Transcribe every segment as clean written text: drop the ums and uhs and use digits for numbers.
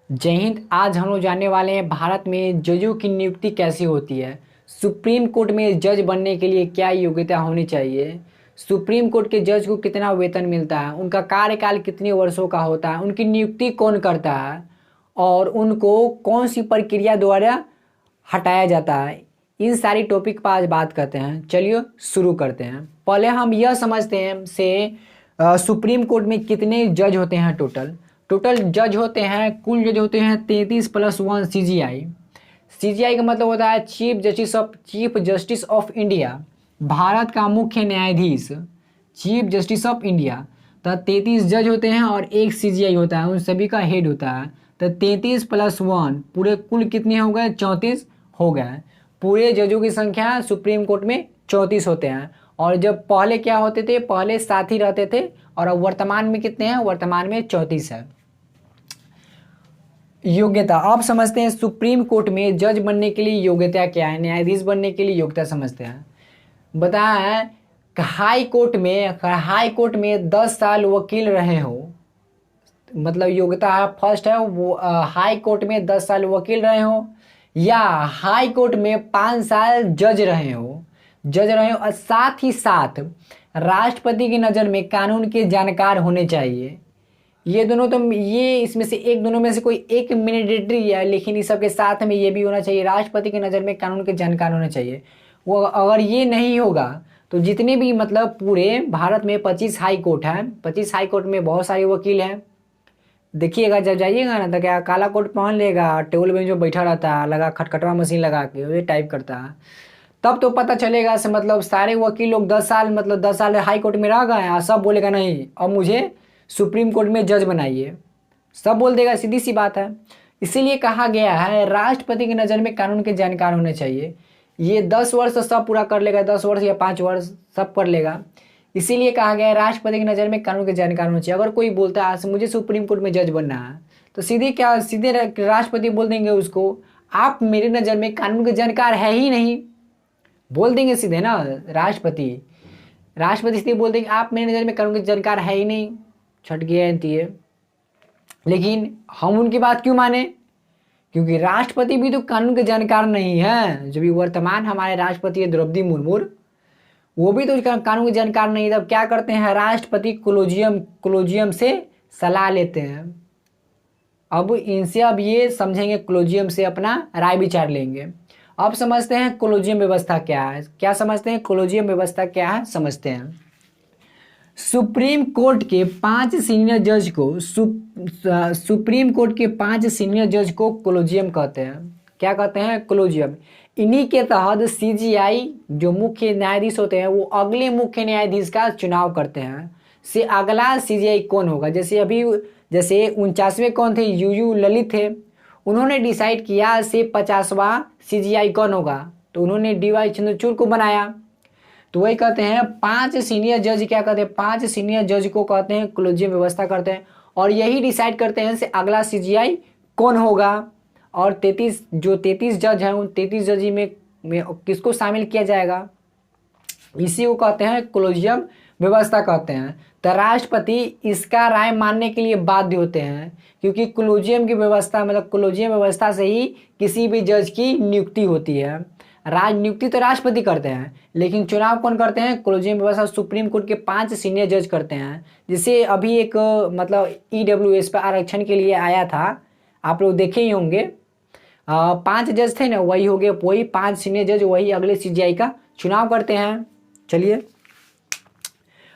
जय हिंद। आज हम लोग जानने वाले हैं भारत में जजों की नियुक्ति कैसे होती है। सुप्रीम कोर्ट में जज बनने के लिए क्या योग्यता होनी चाहिए। सुप्रीम कोर्ट के जज को कितना वेतन मिलता है, उनका कार्यकाल कितने वर्षों का होता है, उनकी नियुक्ति कौन करता है और उनको कौन सी प्रक्रिया द्वारा हटाया जाता है। इन सारी टॉपिक पर आज बात करते हैं। चलिए शुरू करते हैं। पहले हम यह समझते हैं सुप्रीम कोर्ट में कितने जज होते हैं। टोटल टोटल जज होते हैं, कुल जज होते हैं 33+1 सीजीआई। सीजीआई का मतलब होता है chief justice of India, Bharat का मुख्य न्यायाधीश, चीफ जस्टिस ऑफ इंडिया। तो 33 जज होते हैं और एक सीजीआई होता है, उन सभी का हेड होता है। तो 33+1 पूरे कुल कितने हो गए, 34 हो गए। पूरे जजों की संख्या सुप्रीम कोर्ट में 34 होते हैं। और जब पहले क्या होते थे, पहले 7 ही रहते थे और अब वर्तमान में कितने हैं, वर्तमान में 34 है। योग्यता अब समझते हैं सुप्रीम कोर्ट में जज बनने के लिए योग्यता क्या है, न्यायाधीश बनने के लिए योग्यता समझते हैं। बताया है हाई कोर्ट में 10 साल वकील रहे हो, मतलब योग्यता है। फर्स्ट है वो हाई कोर्ट में 10 साल वकील रहे हो, या हाई कोर्ट में 5 साल जज रहे हो और साथ ही साथ राष्ट्रपति की नज़र में कानून के जानकार होने चाहिए। ये दोनों तो ये इसमें से एक दोनों में से कोई एक मैंडेटरी है, लेकिन इस सब के साथ में ये भी होना चाहिए, राष्ट्रपति की नज़र में कानून के जानकार होने चाहिए। वो अगर ये नहीं होगा तो जितने भी मतलब पूरे भारत में 25 हाई कोर्ट हैं, 25 हाई कोर्ट में बहुत सारे वकील हैं। देखिएगा जब जाइएगा ना तो क्या काला कोट पहन लेगा, टेबल बेंच में बैठा रहता है, लगा खटखटवा मशीन लगा के ये टाइप करता है। तब तो पता चलेगा से मतलब सारे वकील लोग 10 साल मतलब 10 साल हाई कोर्ट में रह गए हैं, सब बोलेगा नहीं अब मुझे सुप्रीम कोर्ट में जज बनाइए, सब बोल देगा, सीधी सी बात है। इसीलिए कहा गया है राष्ट्रपति की नज़र में कानून के जानकार होने चाहिए। ये 10 वर्ष सब पूरा कर लेगा, 10 वर्ष या 5 वर्ष सब कर लेगा। इसीलिए कहा गया है राष्ट्रपति की नज़र में कानून के जानकार होना चाहिए। अगर कोई बोलता है आज मुझे सुप्रीम कोर्ट में जज बनना है तो सीधे राष्ट्रपति बोल देंगे उसको, आप मेरी नज़र में कानून के जानकार है ही नहीं, बोल देंगे सीधे ना। राष्ट्रपति सीधे बोल देंगे आप मेरी नज़र में कानून के जानकार है ही नहीं, छट गया है। लेकिन हम उनकी बात क्यों माने, क्योंकि राष्ट्रपति भी तो कानून के जानकार नहीं है। जो भी वर्तमान हमारे राष्ट्रपति है द्रौपदी मुर्मू, वो भी तो कानून के जानकार नहीं। तब क्या करते हैं, राष्ट्रपति कोलोजियम से सलाह लेते हैं। अब इनसे अब ये समझेंगे, कोलोजियम से अपना राय विचार लेंगे। अब समझते हैं कोलोजियम व्यवस्था क्या है। क्या समझते हैं कोलोजियम व्यवस्था क्या है, समझते हैं। सुप्रीम कोर्ट के 5 सीनियर जज को सुप्रीम कोर्ट के 5 सीनियर जज को कोलोजियम कहते हैं। क्या कहते हैं, कोलोजियम। इन्हीं के तहत सीजीआई जो मुख्य न्यायाधीश होते हैं वो अगले मुख्य न्यायाधीश का चुनाव करते हैं। से अगला सीजीआई कौन होगा, जैसे 49वें कौन थे, यूयू ललित थे। उन्होंने डिसाइड किया से 50वां सीजीआई कौन होगा, तो उन्होंने डीवाई चंद्रचूड़ को बनाया। तो वही कहते हैं 5 सीनियर जज क्या कहते हैं, 5 सीनियर जज को कहते हैं कोलेजियम व्यवस्था करते हैं। और यही डिसाइड करते हैं से अगला सीजीआई कौन होगा। और 33 जज हैं, उन 33 जज में किसको शामिल किया जाएगा, इसी को कहते हैं कोलेजियम व्यवस्था कहते हैं। तो राष्ट्रपति इसका राय मानने के लिए बाध्य होते हैं, क्योंकि कोलेजियम की व्यवस्था मतलब कोलेजियम व्यवस्था से ही किसी भी जज की नियुक्ति होती है। नियुक्ति तो राष्ट्रपति करते हैं, लेकिन चुनाव कौन करते हैं, कोलेजियम व्यवस्था सुप्रीम कोर्ट के 5 सीनियर जज करते हैं। जिसे अभी एक मतलब ईडब्ल्यूएस पर आरक्षण के लिए आया था, आप लोग देखे ही होंगे। 5 जज थे ना, वही हो गए, वही 5 सीनियर जज वही अगले सीजीआई का चुनाव करते हैं। चलिए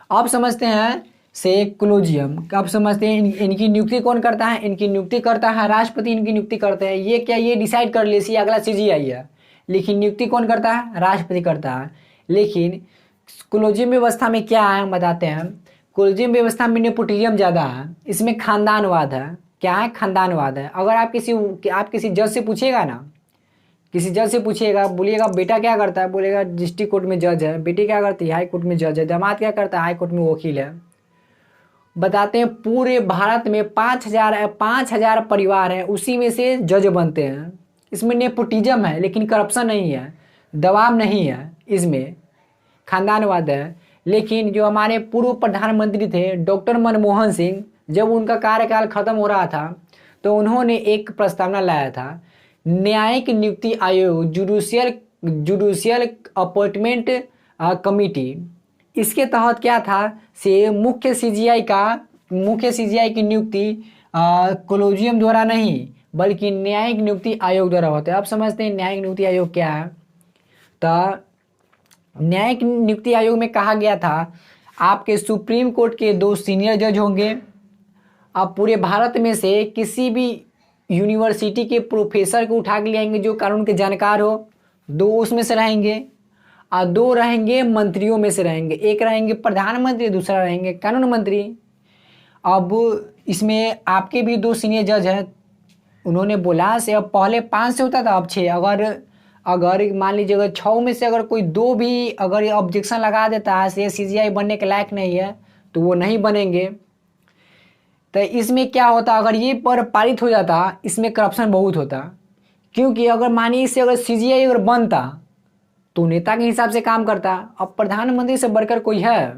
अब समझते हैं से कोलेजियम। अब समझते हैं इनकी नियुक्ति कौन करता है, इनकी नियुक्ति करता है राष्ट्रपति, इनकी नियुक्ति करते हैं। ये डिसाइड कर ले अगला सीजीआई है, लेकिन नियुक्ति कौन करता है, राष्ट्रपति करता है। लेकिन कोलेजियम व्यवस्था में क्या है हम बताते हैं। कोलेजियम व्यवस्था में नेपोटिज्म ज़्यादा है, इसमें खानदानवाद है। क्या है, खानदानवाद है। अगर आप किसी जज से पूछिएगा ना, किसी जज से पूछिएगा, बोलिएगा बेटा क्या करता है, बोलेगा डिस्ट्रिक्ट कोर्ट में जज है। बेटी क्या करती है, हाई कोर्ट में जज है। दामाद क्या करता है, हाई कोर्ट में वकील है। बताते हैं पूरे भारत में 5,000 परिवार हैं, उसी में से जज बनते हैं। इसमें नेपोटिज्म है, लेकिन करप्शन नहीं है, दबाव नहीं है, इसमें खानदानवाद है। लेकिन जो हमारे पूर्व प्रधानमंत्री थे डॉक्टर मनमोहन सिंह, जब उनका कार्यकाल खत्म हो रहा था तो उन्होंने एक प्रस्तावना लाया था, न्यायिक नियुक्ति आयोग, जुडिशियल अपॉइंटमेंट कमिटी। इसके तहत क्या था, से मुख्य सीजीआई की नियुक्ति कोलोजियम द्वारा नहीं बल्कि न्यायिक नियुक्ति आयोग द्वारा होता है। आप समझते हैं न्यायिक नियुक्ति आयोग क्या है। तो न्यायिक नियुक्ति आयोग में कहा गया था, आपके सुप्रीम कोर्ट के 2 सीनियर जज होंगे। आप पूरे भारत में से किसी भी यूनिवर्सिटी के प्रोफेसर को उठा के ले आएंगे जो कानून के जानकार हो, 2 उसमें से रहेंगे, और 2 रहेंगे मंत्रियों में से रहेंगे। एक रहेंगे प्रधानमंत्री, दूसरा रहेंगे कानून मंत्री। अब इसमें आपके भी 2 सीनियर जज हैं। उन्होंने बोला से अब पहले 5 से होता था, अब 6। अगर मान लीजिए अगर 6 में से अगर कोई 2 भी अगर ऑब्जेक्शन लगा देता है से सीजीआई बनने के लायक नहीं है तो वो नहीं बनेंगे। तो इसमें क्या होता, अगर ये पर पारित हो जाता, इसमें करप्शन बहुत होता। क्योंकि अगर मानिए इससे अगर सीजीआई अगर बनता तो नेता के हिसाब से काम करता। अब प्रधानमंत्री से बढ़कर कोई है?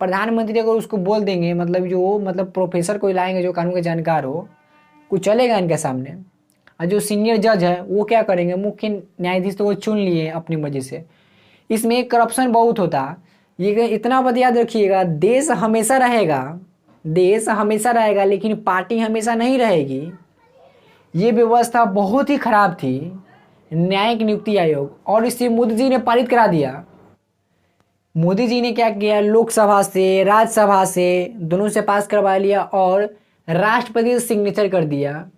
प्रधानमंत्री अगर उसको बोल देंगे, मतलब प्रोफेसर कोई लाएंगे जो कानून के जानकार हो, कुछ चलेगा इनके सामने। और जो सीनियर जज है वो क्या करेंगे, मुख्य न्यायाधीश तो वो चुन लिए अपनी मर्जी से। इसमें करप्शन बहुत होता। ये इतना बात याद रखिएगा, देश हमेशा रहेगा लेकिन पार्टी हमेशा नहीं रहेगी। ये व्यवस्था बहुत ही खराब थी, न्यायिक नियुक्ति आयोग, और इसे मोदी जी ने पारित करा दिया। मोदी जी ने क्या किया, लोकसभा से राज्यसभा से दोनों से पास करवा लिया और राष्ट्रपति से सिग्नेचर कर दिया।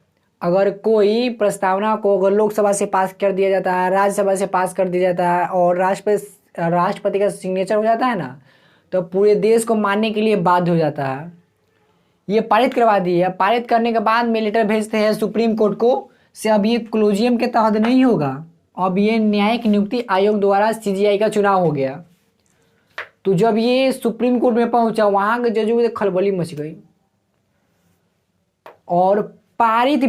अगर कोई प्रस्तावना को अगर लोकसभा से पास कर दिया जाता है, राज्यसभा से पास कर दिया जाता है और राष्ट्रपति का सिग्नेचर हो जाता है ना, तो पूरे देश को मानने के लिए बाध्य हो जाता है। ये पारित करवा दिया। पारित करने के बाद में लेटर भेजते हैं सुप्रीम कोर्ट को, से अब ये कोलोजियम के तहत नहीं होगा, अब ये न्यायिक नियुक्ति आयोग द्वारा सीजीआई का चुनाव हो गया। तो जब ये सुप्रीम कोर्ट में पहुंचा, वहां के जजों में खलबली मच गई और पारित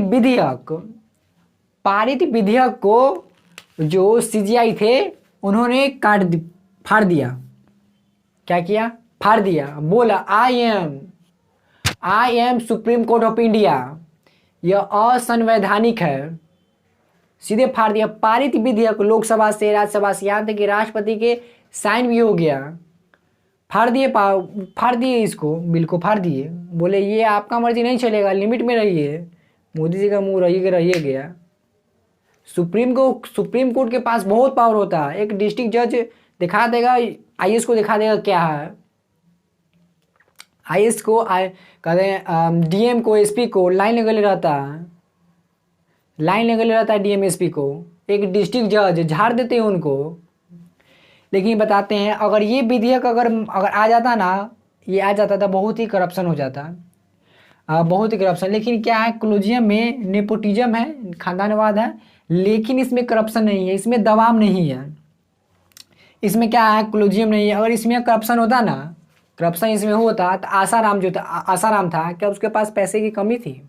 विधेयक को जो सीजीआई थे उन्होंने फाड़ दिया। क्या किया? फाड़ दिया। बोला I am supreme court of India, यह असंवैधानिक है। सीधे फाड़ दिया। पारित विधेयक लोकसभा से, राज्यसभा से, यहाँ तक कि राष्ट्रपति के साइन भी हो गया। फाड़ दिए इसको, बिल को फाड़ दिए। बोले ये आपका मर्जी नहीं चलेगा, लिमिट में रहिए। मोदी जी का मुंह रहिए गया। सुप्रीम कोर्ट के पास बहुत पावर होता है। एक डिस्ट्रिक्ट जज दिखा देगा, आईएएस को दिखा देगा क्या है। आईएएस को कहते हैं डीएम को, एसपी को लाइन लगले रहता है डीएम एसपी को। एक डिस्ट्रिक्ट जज झाड़ देते हैं उनको। लेकिन बताते हैं अगर ये विधेयक अगर आ जाता ना, ये आ जाता था, बहुत ही करप्शन हो जाता, बहुत ही करप्शन। लेकिन क्या है, कोलोजियम में नेपोटिज्म है, खानदानवाद है, लेकिन इसमें करप्शन नहीं है, इसमें दबाव नहीं है। इसमें क्या है, कोलोजियम नहीं है। अगर इसमें करप्शन होता ना, करप्शन इसमें होता तो आसाराम था, क्या उसके पास पैसे की कमी थी?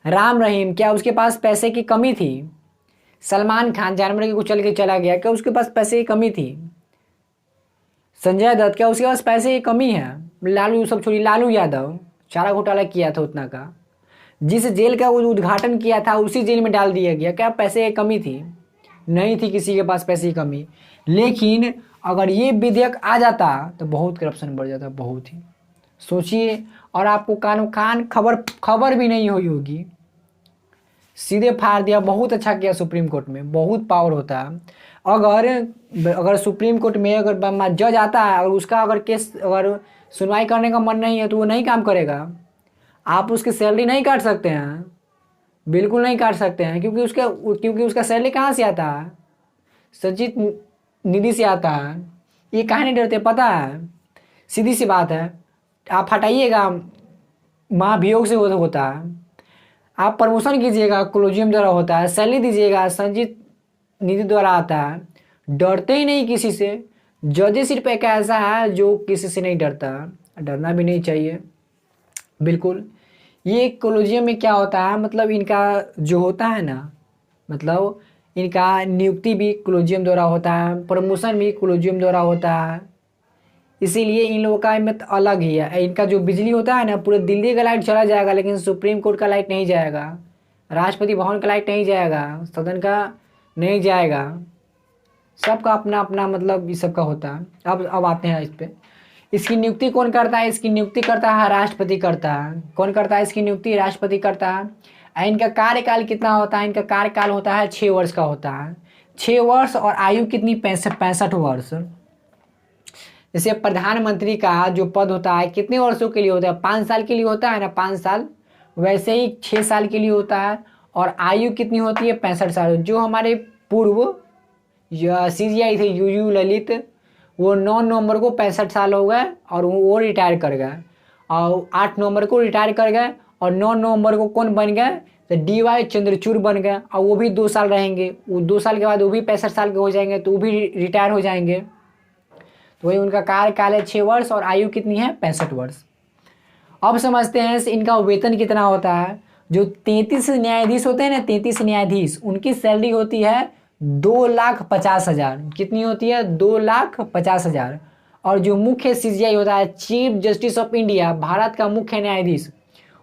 राम रहीम, क्या उसके पास पैसे की कमी थी? सलमान खान जानवर के कुचल के चला गया, क्या उसके पास पैसे की कमी थी? संजय दत्त, क्या उसके पास पैसे की कमी है? लालू, सब छोड़िए, लालू यादव चारा घोटाला किया था उतना का, जिस जेल का वो उद्घाटन किया था उसी जेल में डाल दिया गया। क्या पैसे की कमी थी? नहीं थी किसी के पास पैसे की कमी। लेकिन अगर ये विधेयक आ जाता तो बहुत करप्शन बढ़ जाता, बहुत ही। सोचिए, और आपको कान खबर भी नहीं हुई होगी, सीधे फाड़ दिया। बहुत अच्छा किया सुप्रीम कोर्ट में, बहुत पावर होता है। अगर सुप्रीम कोर्ट में अगर जज आता है और उसका अगर केस अगर सुनवाई करने का मन नहीं है तो वो नहीं काम करेगा। आप उसकी सैलरी नहीं काट सकते हैं, बिल्कुल नहीं काट सकते हैं, क्योंकि उसका सैलरी कहाँ से आता है? संचित निधि से आता है। ये कहाँ नहीं डरते, पता है, सीधी सी बात है। आप हटाइएगा, महाभियोग से होता है। आप प्रमोशन कीजिएगा, कोलोजियम द्वारा होता है। सैलरी दीजिएगा, संचित निधि द्वारा आता है। डरते ही नहीं किसी से। जज सिर्फ एक ऐसा है जो किसी से नहीं डरता, डरना भी नहीं चाहिए बिल्कुल। ये कोलोजियम में क्या होता है, मतलब इनका जो होता है ना, मतलब इनका नियुक्ति भी कोलोजियम द्वारा होता है, प्रमोशन भी कोलोजियम द्वारा होता है। इसीलिए इन लोगों का मत अलग ही है। इनका जो बिजली होता है ना, पूरे दिल्ली का लाइट चला जाएगा, लेकिन सुप्रीम कोर्ट का लाइट नहीं जाएगा, राष्ट्रपति भवन का लाइट नहीं जाएगा, सदन का नहीं जाएगा। सबका अपना अपना मतलब इस सब का होता है। अब आते हैं इस पे। इसकी नियुक्ति कौन करता है? इसकी नियुक्ति करता है राष्ट्रपति करता है। कौन करता है इसकी नियुक्ति? राष्ट्रपति करता है। इनका कार्यकाल कितना होता है? इनका कार्यकाल होता है 6 वर्ष का होता है। 6 वर्ष और आयु कितनी? 65 वर्ष। जैसे प्रधानमंत्री का जो पद होता है कितने वर्षों के लिए होता है? 5 साल के लिए होता है ना, 5 साल। वैसे ही 6 साल के लिए होता है। और आयु कितनी होती है? 65 साल। जो हमारे पूर्व CGI थे UU ललित, वो 9 नवंबर को 65 साल हो गए और वो रिटायर कर गए। और 8 नवंबर को रिटायर कर गए। और 9 नवंबर को कौन बन गए? तो DY चंद्रचूड़ बन गए। और वो भी 2 साल रहेंगे। वो 2 साल के बाद वो भी 65 साल के हो जाएंगे, तो वो भी रिटायर हो जाएंगे। तो वही उनका कार्यकाल है 6 वर्ष और आयु कितनी है? 65 वर्ष। अब समझते हैं इनका वेतन कितना होता है। जो 33 न्यायाधीश होते हैं ना, 33 न्यायाधीश, उनकी सैलरी होती है 2,50,000। कितनी होती है? 2,50,000। और जो मुख्य CGI होता है, chief justice of India, Bharat का मुख्य न्यायाधीश,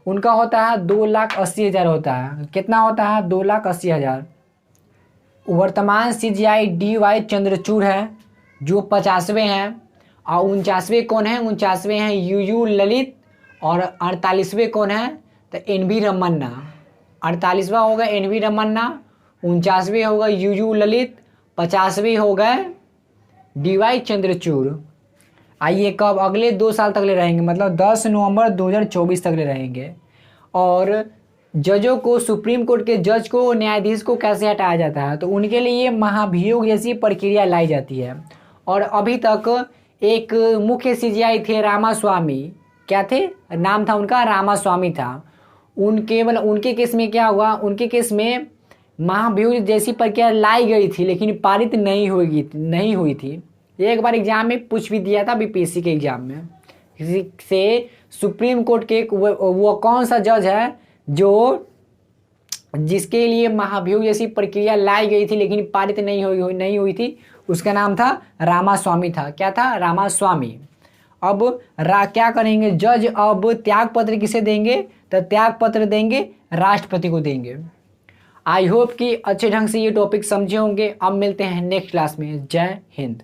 उनका होता है 2,80,000 होता है। कितना होता है? 2,80,000। वर्तमान CGI DY चंद्रचूड़ है जो 50वें हैं। और 49वें कौन है? 49वें हैं UU ललित। और 48वें कौन है? तो NV रमन्ना। 48वां होगा NV रमन्ना, 49वें होगा UU ललित, 50वें हो गए DY चंद्रचूड़। आइए कब? अगले 2 साल तक ले रहेंगे, मतलब 10 नवंबर 2024 तक ले रहेंगे। और जजों को, सुप्रीम कोर्ट के जज को, न्यायाधीश को कैसे हटाया जाता है? तो उनके लिए महाभियोग जैसी प्रक्रिया लाई जाती है। और अभी तक एक मुख्य CGI थे रामास्वामी। क्या थे? नाम था उनका रामास्वामी था। उनके केस में क्या हुआ? उनके केस में महाभियोग जैसी प्रक्रिया लाई गई थी, लेकिन पारित नहीं हुई थी। एक बार एग्जाम में पूछ भी दिया था, BPSC के एग्जाम में, किसी से सुप्रीम कोर्ट के वो कौन सा जज है जो जिसके लिए महाभियोग जैसी प्रक्रिया लाई गई थी लेकिन पारित नहीं हुई थी? उसका नाम था रामास्वामी था। क्या था? रामास्वामी। अब क्या करेंगे जज? अब त्याग पत्र किसे देंगे? तो त्याग पत्र देंगे राष्ट्रपति को देंगे। आई होप कि अच्छे ढंग से ये टॉपिक समझे होंगे। अब मिलते हैं नेक्स्ट क्लास में। जय हिंद।